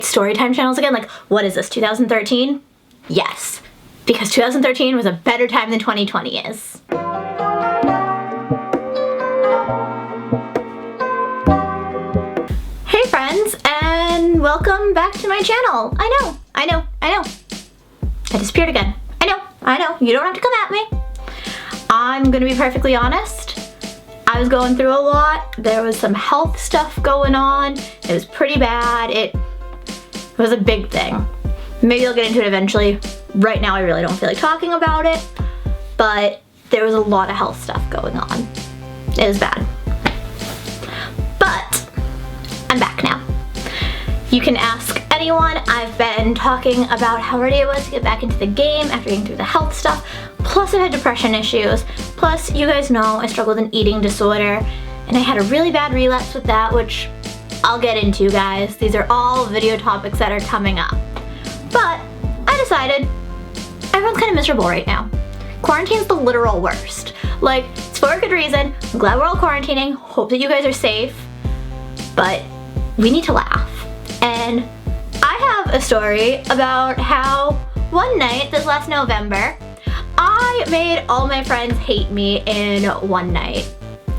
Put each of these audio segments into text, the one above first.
Storytime channels again. Like, what is this, 2013? Yes, because 2013 was a better time than 2020 is. Hey friends, and welcome back to my channel. I know. I disappeared again. I know, you don't have to come at me. I'm gonna be perfectly honest. I was going through a lot. There was some health stuff going on. It was pretty bad. It was a big thing. Maybe I'll get into it eventually. Right now I really don't feel like talking about it, but there was a lot of health stuff going on. It was bad. But I'm back now. You can ask anyone. I've been talking about how ready I was to get back into the game after getting through the health stuff. Plus I've had depression issues. Plus you guys know I struggled with an eating disorder and I had a really bad relapse with that, which I'll get into, guys. These are all video topics that are coming up. But I decided everyone's kind of miserable right now. Quarantine's the literal worst. Like, it's for a good reason. I'm glad we're all quarantining. Hope that you guys are safe. But we need to laugh. And I have a story about how one night this last November, I made all my friends hate me in one night.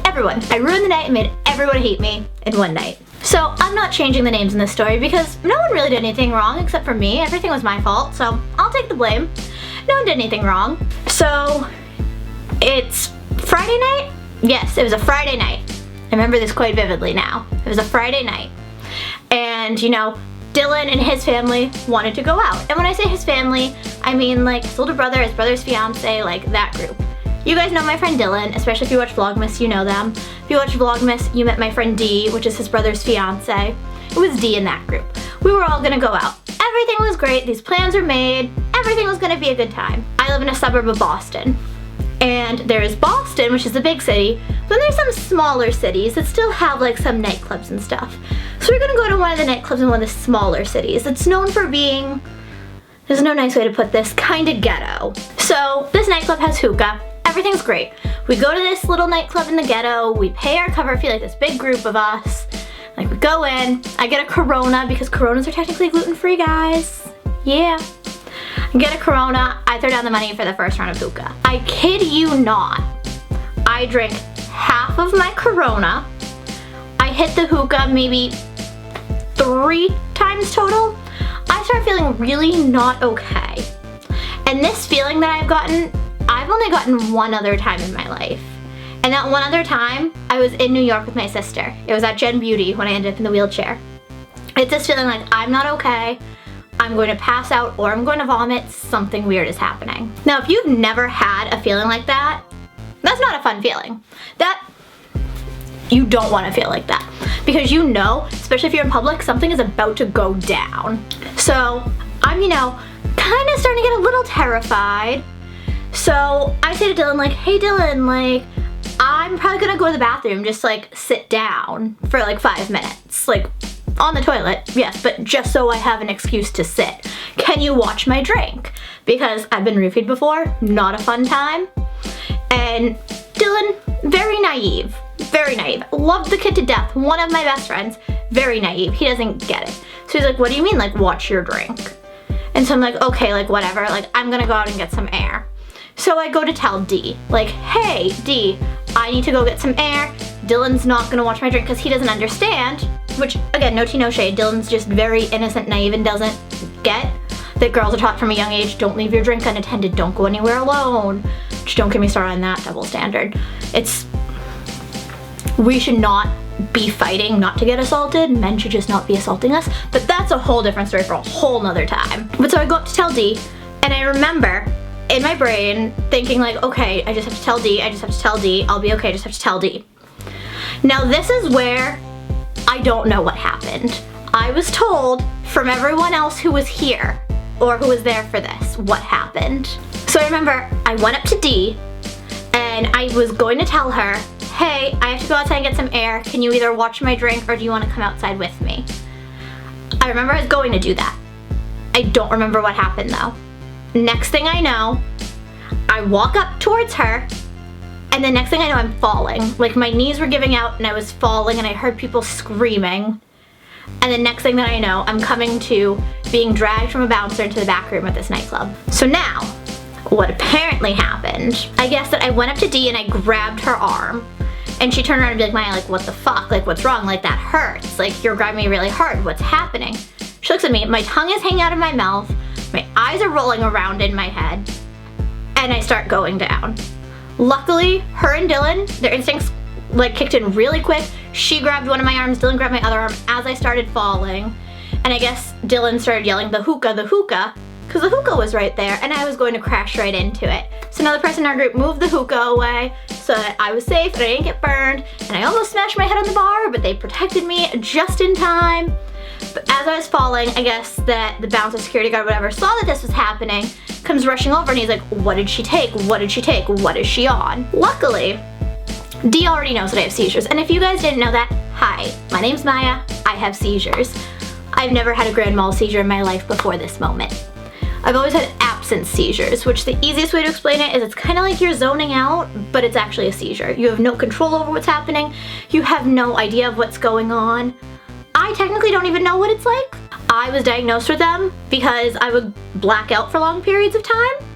Everyone. I ruined the night and made everyone hate me in one night. So I'm not changing the names in this story because no one really did anything wrong except for me. Everything was my fault, so I'll take the blame. No one did anything wrong. So it's Friday night? Yes, it was a Friday night. I remember this quite vividly now. It was a Friday night. And you know, Dylan and his family wanted to go out. And when I say his family, I mean like his older brother, his brother's fiance, like that group. You guys know my friend Dylan, especially if you watch Vlogmas, you know them. If you watch Vlogmas, you met my friend Dee, which is his brother's fiance. It was Dee in that group. We were all gonna go out. Everything was great, these plans were made, everything was gonna be a good time. I live in a suburb of Boston. And there's Boston, which is the big city, but then there's some smaller cities that still have like some nightclubs and stuff. So we're gonna go to one of the nightclubs in one of the smaller cities. It's known for being, there's no nice way to put this, kinda ghetto. So this nightclub has hookah. Everything's great. We go to this little nightclub in the ghetto, we pay our cover fee, like this big group of us. Like we go in, I get a Corona because Coronas are technically gluten-free, guys. Yeah. I get a Corona, I throw down the money for the first round of hookah. I kid you not. I drink half of my Corona. I hit the hookah maybe 3 times total. I start feeling really not okay. And this feeling that I've only gotten one other time in my life. And that one other time, I was in New York with my sister. It was at Gen Beauty when I ended up in the wheelchair. It's this feeling like I'm not okay, I'm going to pass out or I'm going to vomit, something weird is happening. Now if you've never had a feeling like that, that's not a fun feeling. You don't want to feel like that. Because you know, especially if you're in public, something is about to go down. So I'm, you know, kind of starting to get a little terrified. So I say to Dylan, like, hey Dylan, like, I'm probably gonna go to the bathroom, just like sit down for like 5 minutes. Like, on the toilet, yes, but just so I have an excuse to sit. Can you watch my drink? Because I've been roofied before, not a fun time. And Dylan, very naive, loved the kid to death, one of my best friends, very naive, he doesn't get it. So he's like, what do you mean, like, watch your drink? And so I'm like, okay, like, whatever, like, I'm gonna go out and get some air. So I go to tell Dee, like, hey, Dee, I need to go get some air. Dylan's not gonna watch my drink because he doesn't understand, which, again, no tea, no shade. Dylan's just very innocent, naive, and doesn't get that girls are taught from a young age, don't leave your drink unattended, don't go anywhere alone. Just don't get me started on that double standard. We should not be fighting not to get assaulted. Men should just not be assaulting us, but that's a whole different story for a whole nother time. But so I go up to tell Dee, and I remember in my brain thinking like, okay, I just have to tell Dee, I'll be okay, I just have to tell Dee. Now this is where I don't know what happened. I was told from everyone else who was here, or who was there for this, what happened. So I remember I went up to Dee, and I was going to tell her, hey, I have to go outside and get some air, can you either watch my drink or do you want to come outside with me? I remember I was going to do that. I don't remember what happened though. Next thing I know, I walk up towards her, and the next thing I know, I'm falling. Like my knees were giving out and I was falling and I heard people screaming. And the next thing that I know, I'm coming to being dragged from a bouncer into the back room at this nightclub. So now, what apparently happened, I guess that I went up to Dee and I grabbed her arm. And she turned around and be like, Maya, like, what the fuck? Like, what's wrong? Like, that hurts. Like, you're grabbing me really hard. What's happening? She looks at me. My tongue is hanging out of my mouth. My eyes are rolling around in my head. And I start going down. Luckily, her and Dylan, their instincts, like, kicked in really quick. She grabbed one of my arms. Dylan grabbed my other arm as I started falling. And I guess Dylan started yelling, the hookah, because the hookah was right there. And I was going to crash right into it. So another person in our group moved the hookah away so that I was safe and I didn't get burned. And I almost smashed my head on the bar, but they protected me just in time. But as I was falling, I guess that the bouncer, security guard, whatever, saw that this was happening, comes rushing over and he's like, what did she take? What did she take? What is she on? Luckily, Dee already knows that I have seizures. And if you guys didn't know that, hi, my name's Maya, I have seizures. I've never had a grand mal seizure in my life before this moment. I've always had absence seizures, which the easiest way to explain it is it's kind of like you're zoning out, but it's actually a seizure. You have no control over what's happening. You have no idea of what's going on. I technically don't even know what it's like. I was diagnosed with them because I would black out for long periods of time.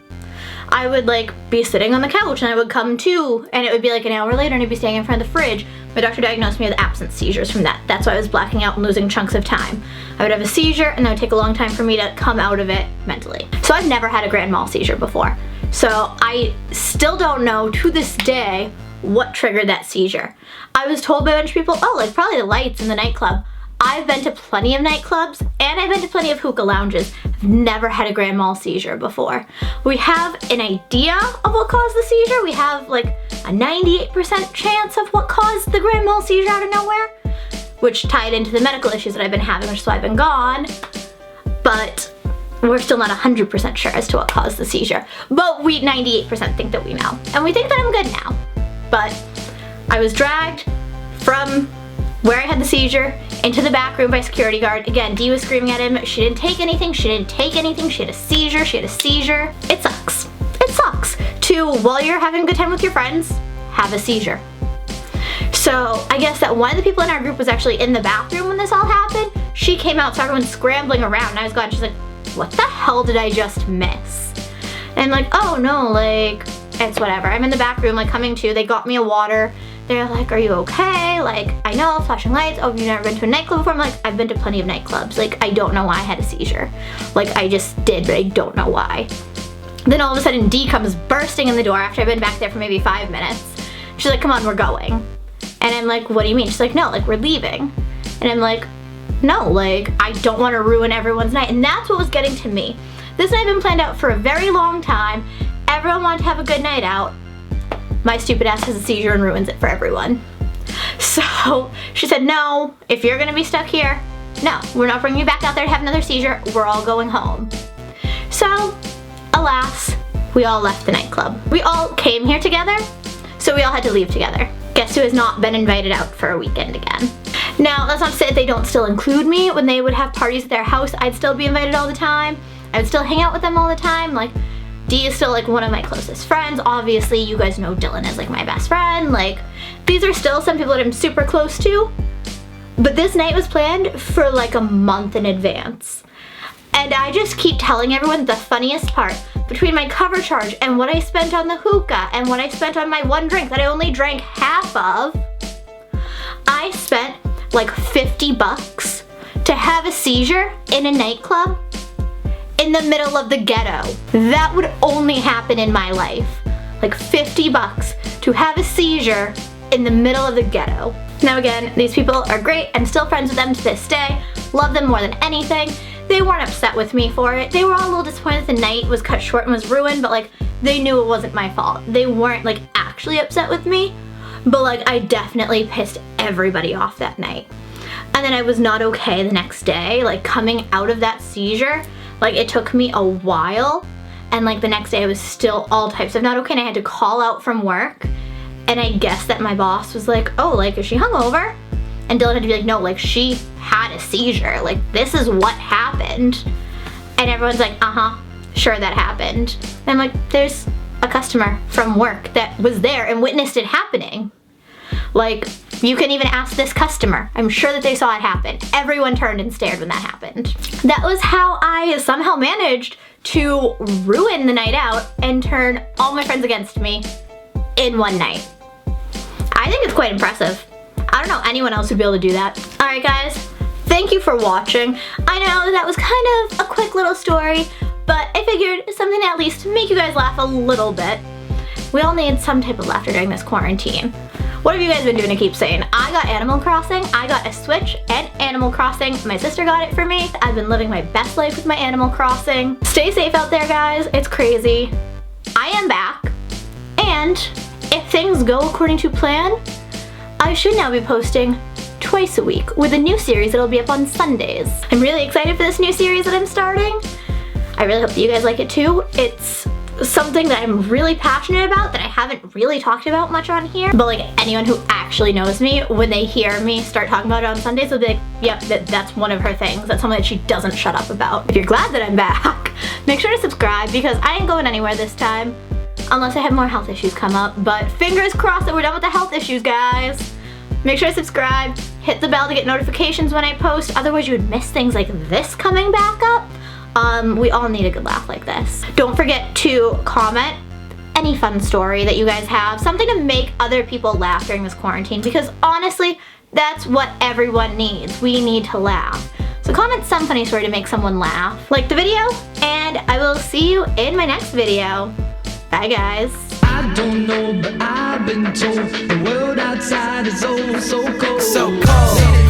I would like be sitting on the couch and I would come to and it would be like an hour later and I'd be standing in front of the fridge. My doctor diagnosed me with absence seizures from that. That's why I was blacking out and losing chunks of time. I would have a seizure and it would take a long time for me to come out of it mentally. So I've never had a grand mal seizure before. So I still don't know to this day what triggered that seizure. I was told by a bunch of people, oh, like probably the lights in the nightclub. I've been to plenty of nightclubs and I've been to plenty of hookah lounges. I've never had a grand mal seizure before. We have an idea of what caused the seizure. We have like a 98% chance of what caused the grand mal seizure out of nowhere, which tied into the medical issues that I've been having, which is why I've been gone. But we're still not 100% sure as to what caused the seizure. But we 98% think that we know. And we think that I'm good now. But I was dragged from where I had the seizure into the back room by security guard. Again, Dee was screaming at him. She didn't take anything. She didn't take anything. She had a seizure. She had a seizure. It sucks. It sucks to, while you're having a good time with your friends, have a seizure. So I guess that one of the people in our group was actually in the bathroom when this all happened. She came out, so everyone's scrambling around, and I was glad. She's like, what the hell did I just miss? And I'm like, oh no, like, it's whatever. I'm in the back room, like coming to. They got me a water. They're like, are you okay? Like, I know, flashing lights. Oh, you've never been to a nightclub before? I'm like, I've been to plenty of nightclubs. Like, I don't know why I had a seizure. Like, I just did, but I don't know why. Then all of a sudden, Dee comes bursting in the door after I've been back there for maybe 5 minutes. She's like, come on, we're going. And I'm like, what do you mean? She's like, no, like, we're leaving. And I'm like, no, like, I don't want to ruin everyone's night. And that's what was getting to me. This night had been planned out for a very long time. Everyone wanted to have a good night out. My stupid ass has a seizure and ruins it for everyone. So she said, no, if you're gonna be stuck here, no, we're not bringing you back out there to have another seizure. We're all going home. So, alas, we all left the nightclub. We all came here together, so we all had to leave together. Guess who has not been invited out for a weekend again? Now, that's not to say that they don't still include me. When they would have parties at their house, I'd still be invited all the time. I would still hang out with them all the time. Like, Dee is still like one of my closest friends. Obviously, you guys know Dylan is like my best friend. Like, these are still some people that I'm super close to. But this night was planned for like a month in advance. And I just keep telling everyone the funniest part. Between my cover charge and what I spent on the hookah and what I spent on my one drink that I only drank half of, I spent like 50 bucks to have a seizure in a nightclub in the middle of the ghetto. That would only happen in my life. Like 50 bucks to have a seizure in the middle of the ghetto. Now again, these people are great. I'm still friends with them to this day. Love them more than anything. They weren't upset with me for it. They were all a little disappointed the night was cut short and was ruined, but like, they knew it wasn't my fault. They weren't like actually upset with me, but like, I definitely pissed everybody off that night. And then I was not okay the next day, like coming out of that seizure. Like, it took me a while, and like the next day I was still all types of not okay, and I had to call out from work. And I guess that my boss was like, oh, like, is she hungover? And Dylan had to be like, no, like, she had a seizure. Like, this is what happened. And everyone's like, uh-huh, sure, that happened. And I'm like, there's a customer from work that was there and witnessed it happening. Like, You can even ask this customer. I'm sure that they saw it happen. Everyone turned and stared when that happened. That was how I somehow managed to ruin the night out and turn all my friends against me in one night. I think it's quite impressive. I don't know anyone else who'd be able to do that. All right, guys, thank you for watching. I know that was kind of a quick little story, but I figured it's something to at least make you guys laugh a little bit. We all need some type of laughter during this quarantine. What have you guys been doing to keep sane? I got Animal Crossing, I got a Switch and Animal Crossing. My sister got it for me. I've been living my best life with my Animal Crossing. Stay safe out there, guys. It's crazy. I am back, and if things go according to plan, I should now be posting twice a week with a new series that'll be up on Sundays. I'm really excited for this new series that I'm starting. I really hope that you guys like it too. It's something that I'm really passionate about that I haven't really talked about much on here. But like anyone who actually knows me, when they hear me start talking about it on Sundays, they'll be like, yep, that's one of her things. That's something that she doesn't shut up about. If you're glad that I'm back, make sure to subscribe because I ain't going anywhere this time. Unless I have more health issues come up. But fingers crossed that we're done with the health issues, guys. Make sure to subscribe, hit the bell to get notifications when I post. Otherwise you would miss things like this coming back up. We all need a good laugh like this. Don't forget to comment any fun story that you guys have. Something to make other people laugh during this quarantine because honestly, that's what everyone needs. We need to laugh. So comment some funny story to make someone laugh. Like the video, and I will see you in my next video. Bye, guys. I don't know, but I've been told the world outside is oh so cold. So cold.